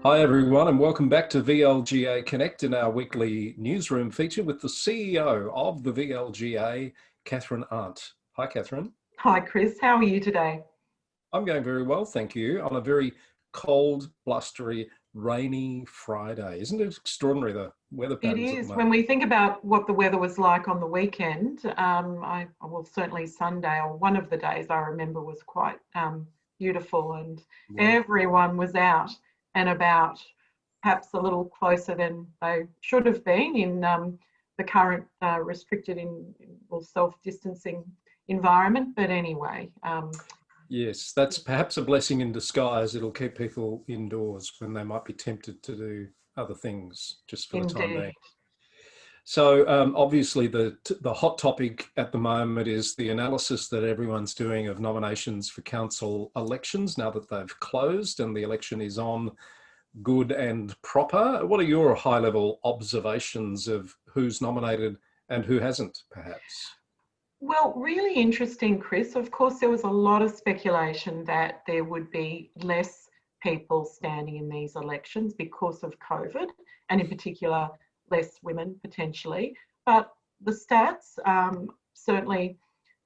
Hi everyone, and welcome back to VLGA Connect in our weekly newsroom feature with the CEO of the VLGA, Kathryn Arndt. Hi Kathryn. Hi Chris, how are you today? I'm going very well, thank you, on a very cold, blustery, rainy Friday. Isn't it extraordinary, the weather It patterns at the is. moment? When we think about what the weather was like on the weekend, well, certainly Sunday or one of the days I remember was quite beautiful, and Yeah. everyone was out and about, perhaps a little closer than they should have been in the current restricted or self-distancing environment. But anyway, Yes, that's perhaps a blessing in disguise. It'll keep people indoors when they might be tempted to do other things just for the time indeed. being. So obviously the hot topic at the moment is the analysis that everyone's doing of nominations for council elections now that they've closed and the election is on good and proper. What are your high-level observations of who's nominated and who hasn't, perhaps? Well, really interesting, Chris. Of course, there was a lot of speculation that there would be less people standing in these elections because of COVID, and in particular, less women potentially. But the stats, certainly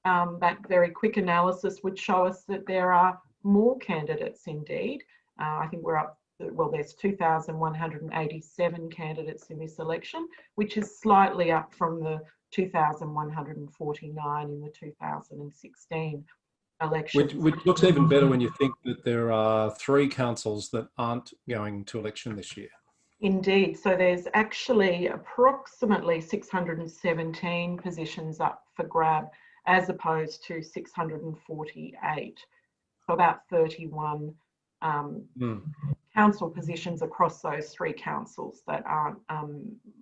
that very quick analysis would show us that there are more candidates indeed. I think we're up, well, there's 2,187 candidates in this election, which is slightly up from the 2,149 in the 2016 Which, elections. which looks even better when you think that there are 3 councils that aren't going to election this year. Indeed, so there's actually approximately 617 positions up for grab as opposed to 648. So about 31 council positions across those 3 councils that aren't,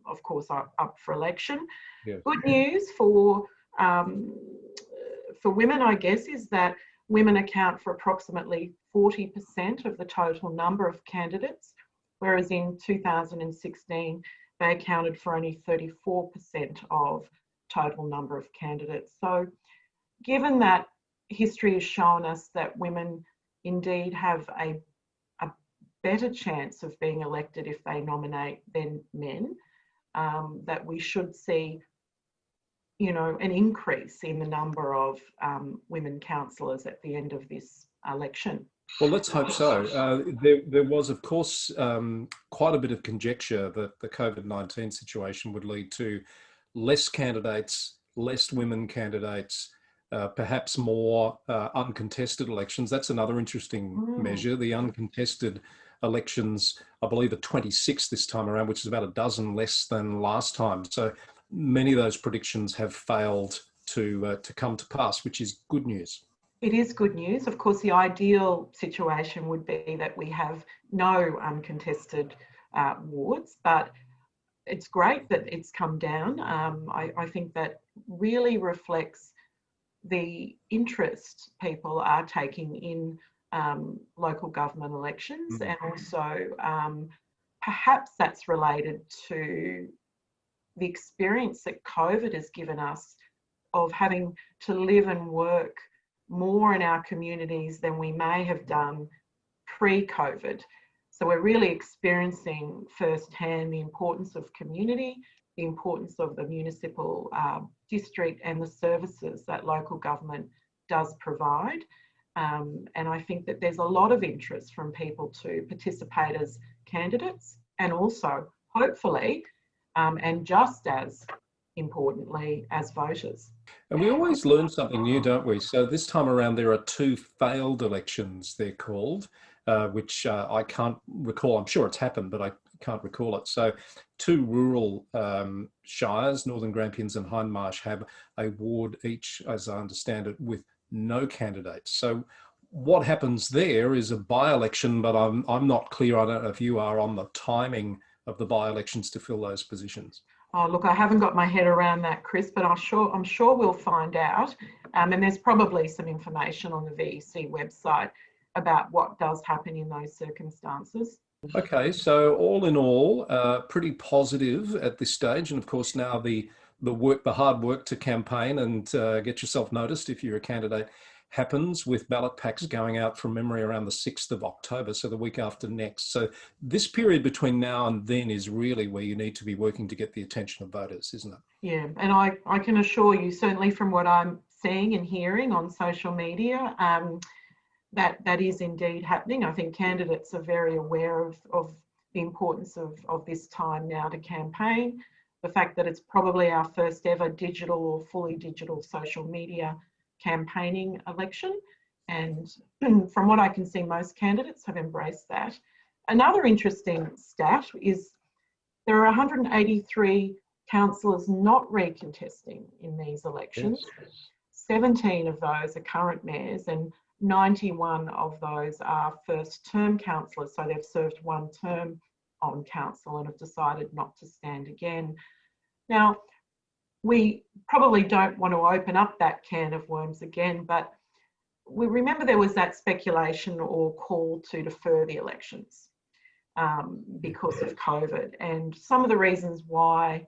of course, are up for election. Yeah. Good news for women, I guess, is that women account for approximately 40% of the total number of candidates, whereas in 2016 they accounted for only 34% of total number of candidates. So given that history has shown us that women indeed have a better chance of being elected if they nominate than men, that we should see, you know, an increase in the number of women councillors at the end of this election. Well, let's hope so. There was, of course, quite a bit of conjecture that the COVID-19 situation would lead to less candidates, less women candidates, perhaps more uncontested elections. That's another interesting measure. The uncontested elections, I believe, are 26 this time around, which is about a dozen less than last time. So many of those predictions have failed to come to pass, which is good news. It is good news. Of course, the ideal situation would be that we have no uncontested wards, but it's great that it's come down. I think that really reflects the interest people are taking in local government elections, and also perhaps that's related to the experience that COVID has given us of having to live and work more in our communities than we may have done pre-COVID. So we're really experiencing firsthand the importance of community, the importance of the municipal district and the services that local government does provide. And I think that there's a lot of interest from people to participate as candidates, and also, hopefully, and just as importantly, as voters. And we always learn something new, don't we? So this time around, there are 2 failed elections, they're called, which I can't recall. I'm sure it's happened, but I can't recall it. So 2 rural shires, Northern Grampians and Hindmarsh, have a ward each, as I understand it, with no candidates. So what happens there is a by-election, but I'm not clear, I don't know if you are, on the timing of the by-elections to fill those positions. Oh, look, I haven't got my head around that, Chris, but I'm sure we'll find out. And there's probably some information on the VEC website about what does happen in those circumstances. Okay, so all in all, pretty positive at this stage, and of course now the hard work to campaign and get yourself noticed if you're a candidate happens, with ballot packs going out from memory around the 6th of October, so the week after next. So this period between now and then is really where you need to be working to get the attention of voters, isn't it? Yeah, and I can assure you, certainly from what I'm seeing and hearing on social media, that is indeed happening. I think candidates are very aware of the importance of this time now to campaign. The fact that it's probably our first ever digital or fully digital social media campaigning election. And from what I can see, most candidates have embraced that. Another interesting stat is there are 183 councillors not recontesting in these elections. Yes. 17 of those are current mayors and 91 of those are first term councillors. So they've served one term on council and have decided not to stand again. Now, we probably don't want to open up that can of worms again, but we remember there was that speculation or call to defer the elections because of COVID. And some of the reasons why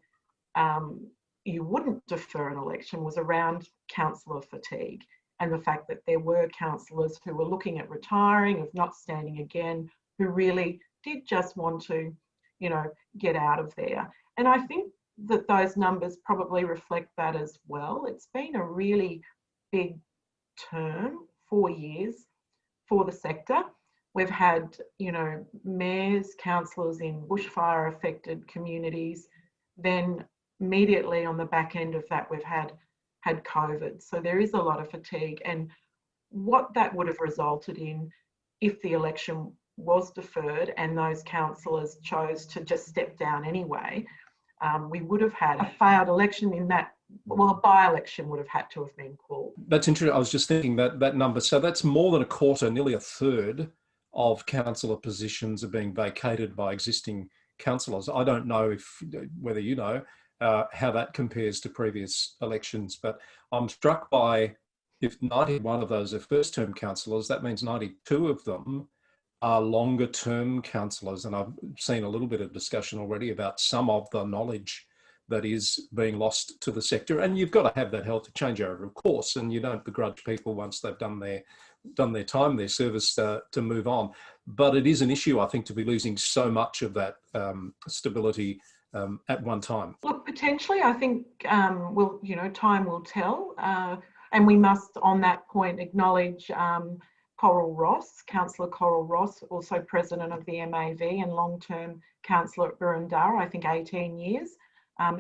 you wouldn't defer an election was around councillor fatigue and the fact that there were councillors who were looking at retiring, of not standing again, who really did just want to, you know, get out of there. And I think that those numbers probably reflect that as well. It's been a really big term, 4 years for the sector. We've had, you know, mayors, councillors in bushfire affected communities. Then immediately on the back end of that, we've had COVID. So there is a lot of fatigue, and what that would have resulted in if the election was deferred and those councillors chose to just step down anyway, we would have had a failed election in that, well, a by-election would have had to have been called. That's interesting. I was just thinking that number. So that's more than a quarter, nearly a third of councillor positions are being vacated by existing councillors. I don't know whether you know how that compares to previous elections, but I'm struck by, if 91 of those are first term councillors, that means 92 of them are longer term councillors. And I've seen a little bit of discussion already about some of the knowledge that is being lost to the sector. And you've got to have that healthy changeover, of course, and you don't begrudge people once they've done their time, their service, to move on. But it is an issue, I think, to be losing so much of that stability at one time. Look, potentially, I think, time will tell. And we must, on that point, acknowledge Coral Ross, Councillor Coral Ross, also President of the MAV and long-term councillor at Burundara, I think 18 years,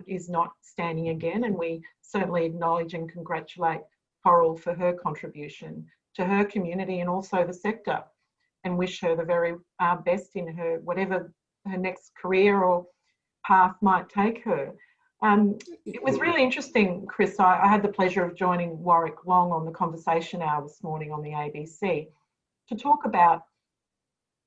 is not standing again. And we certainly acknowledge and congratulate Coral for her contribution to her community and also the sector, and wish her the very best in her, whatever her next career or path might take her. It was really interesting, Chris. I had the pleasure of joining Warwick Long on the Conversation Hour this morning on the ABC to talk about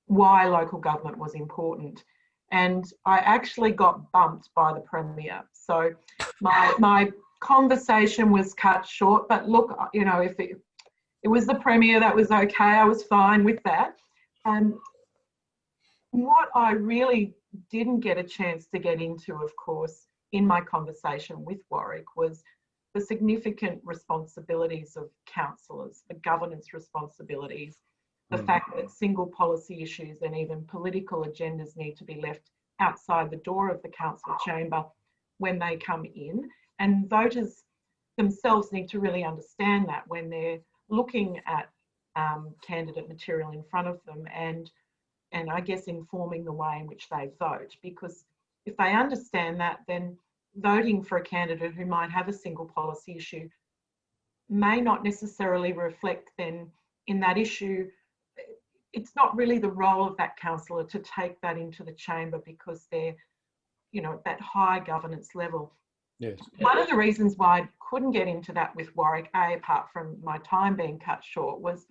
why local government was important. And I actually got bumped by the Premier. So my conversation was cut short, but look, you know, if it was the Premier, that was okay. I was fine with that. What I really didn't get a chance to get into, of course, in my conversation with Warwick, was the significant responsibilities of councillors, the governance responsibilities, the fact that single policy issues and even political agendas need to be left outside the door of the council chamber when they come in. And voters themselves need to really understand that when they're looking at candidate material in front of them, and I guess informing the way in which they vote. Because if they understand that, then voting for a candidate who might have a single policy issue may not necessarily reflect then in that issue. It's not really the role of that councillor to take that into the chamber because they're, you know, at that high governance level. Yes. One of the reasons why I couldn't get into that with Warwick, apart from my time being cut short, was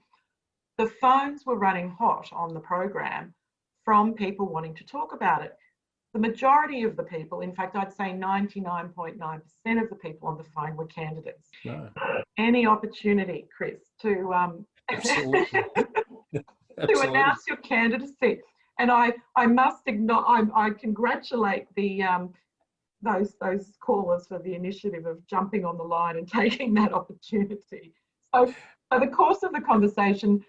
the phones were running hot on the program from people wanting to talk about it. The majority of the people, in fact, I'd say 99.9% of the people on the phone were candidates. No. Any opportunity, Chris, to Absolutely. to announce your candidacy. And I must acknowledge, I congratulate the those callers for the initiative of jumping on the line and taking that opportunity. So So the course of the conversation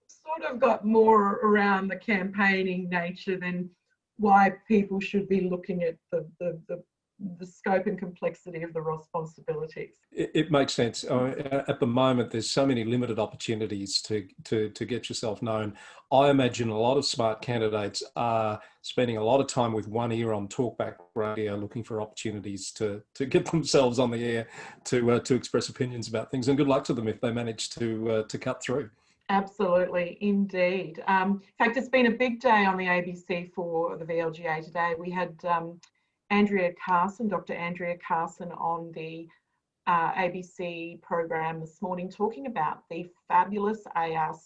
sort of got more around the campaigning nature than why people should be looking at the scope and complexity of the responsibilities. It makes sense. At the moment, there's so many limited opportunities to get yourself known. I imagine a lot of smart candidates are spending a lot of time with one ear on talkback radio, looking for opportunities to get themselves on the air to express opinions about things. And good luck to them if they manage to cut through. Absolutely, indeed. In fact, it's been a big day on the ABC for the VLGA today. We had Andrea Carson, Dr. Andrea Carson, on the ABC program this morning talking about the fabulous ARC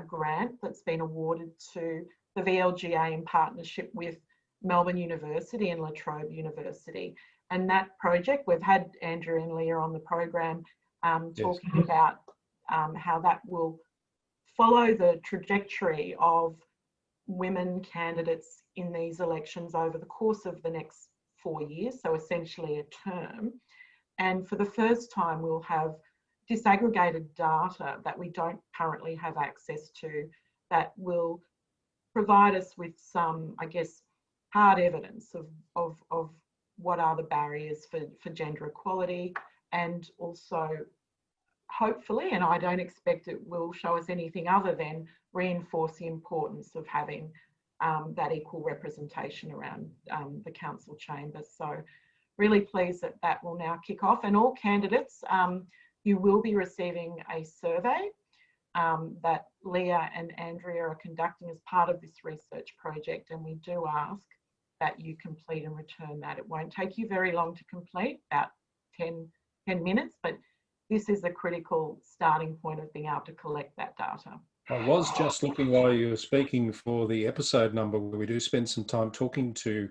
grant that's been awarded to the VLGA in partnership with Melbourne University and La Trobe University. And that project, we've had Andrea and Leah on the program talking Yes. about how that will follow the trajectory of women candidates in these elections over the course of the next 4 years, so essentially a term. And for the first time, we'll have disaggregated data that we don't currently have access to that will provide us with some, I guess, hard evidence of what are the barriers for gender equality, and also hopefully, and I don't expect it will show us anything other than reinforce the importance of having that equal representation around the council chamber. So really pleased that that will now kick off, and all candidates, you will be receiving a survey that Leah and Andrea are conducting as part of this research project, and we do ask that you complete and return that. It won't take you very long to complete, about 10 minutes, but this is a critical starting point of being able to collect that data. I was just looking while you were speaking for the episode number where we do spend some time talking to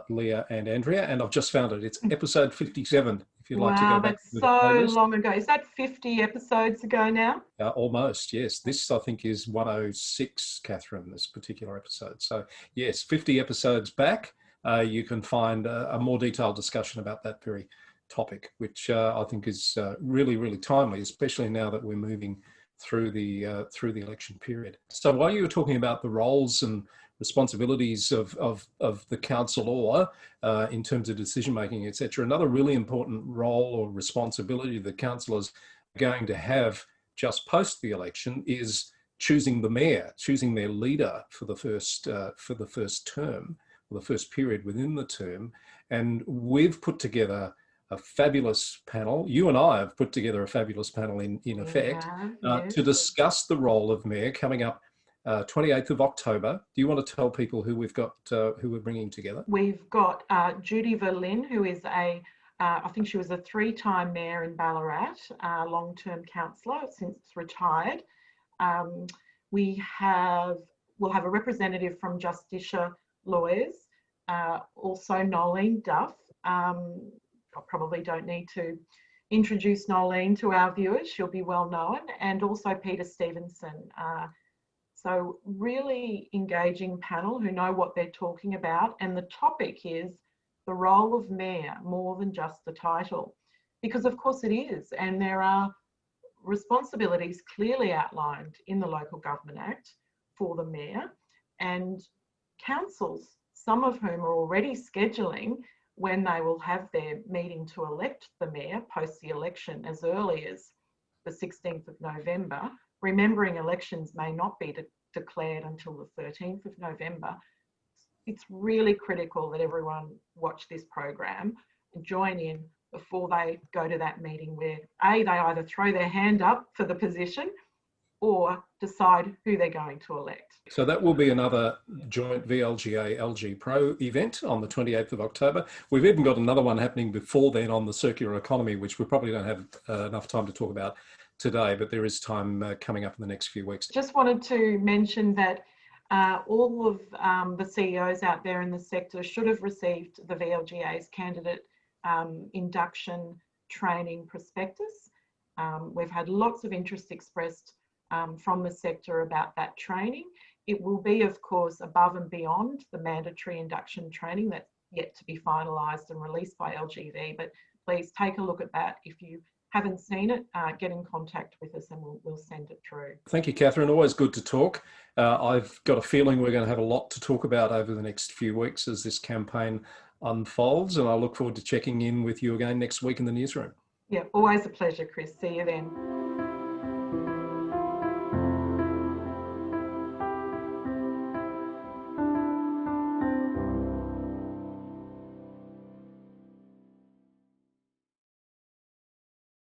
Leah and Andrea, and I've just found it. It's episode 57. If you'd like to go back to the Wow, playlist. that's so long ago. Is that 50 episodes ago now? Almost, yes. This, I think, is 106, Kathryn, this particular episode. So, yes, 50 episodes back, you can find a more detailed discussion about that very topic, which I think is really, really timely, especially now that we're moving through the election period. So while you were talking about the roles and responsibilities of the councillor in terms of decision making, etc., another really important role or responsibility the councillors are going to have just post the election is choosing the mayor, choosing their leader for the first term, or the first period within the term. And we've put together a fabulous panel. You and I have put together a fabulous panel in effect Yes. to discuss the role of mayor coming up 28th of October. Do you want to tell people who we've got, who we're bringing together? We've got Judy Verlin, who is I think she was a 3-time mayor in Ballarat, long-term councillor, since retired. We'll have a representative from Justicia Lawyers, also Nolene Duff. I probably don't need to introduce Nolene to our viewers, she'll be well known, and also Peter Stevenson. So really engaging panel who know what they're talking about, and the topic is the role of mayor, more than just the title, because of course it is, and there are responsibilities clearly outlined in the Local Government Act for the mayor, and councils, some of whom are already scheduling when they will have their meeting to elect the mayor post the election as early as the 16th of November, remembering elections may not be declared until the 13th of November. It's really critical that everyone watch this program and join in before they go to that meeting where they either throw their hand up for the position or decide who they're going to elect. So that will be another joint VLGA LG Pro event on the 28th of October. We've even got another one happening before then on the circular economy, which we probably don't have enough time to talk about today, but there is time coming up in the next few weeks. Just wanted to mention that all of the CEOs out there in the sector should have received the VLGA's candidate induction training prospectus. We've had lots of interest expressed from the sector about that training. It will be, of course, above and beyond the mandatory induction training that's yet to be finalised and released by LGV, but please take a look at that if you haven't seen it, get in contact with us and we'll send it through. Thank you, Kathryn. Always good to talk. I've got a feeling we're going to have a lot to talk about over the next few weeks as this campaign unfolds, and I look forward to checking in with you again next week in the newsroom. Yeah, always a pleasure, Chris. See you then.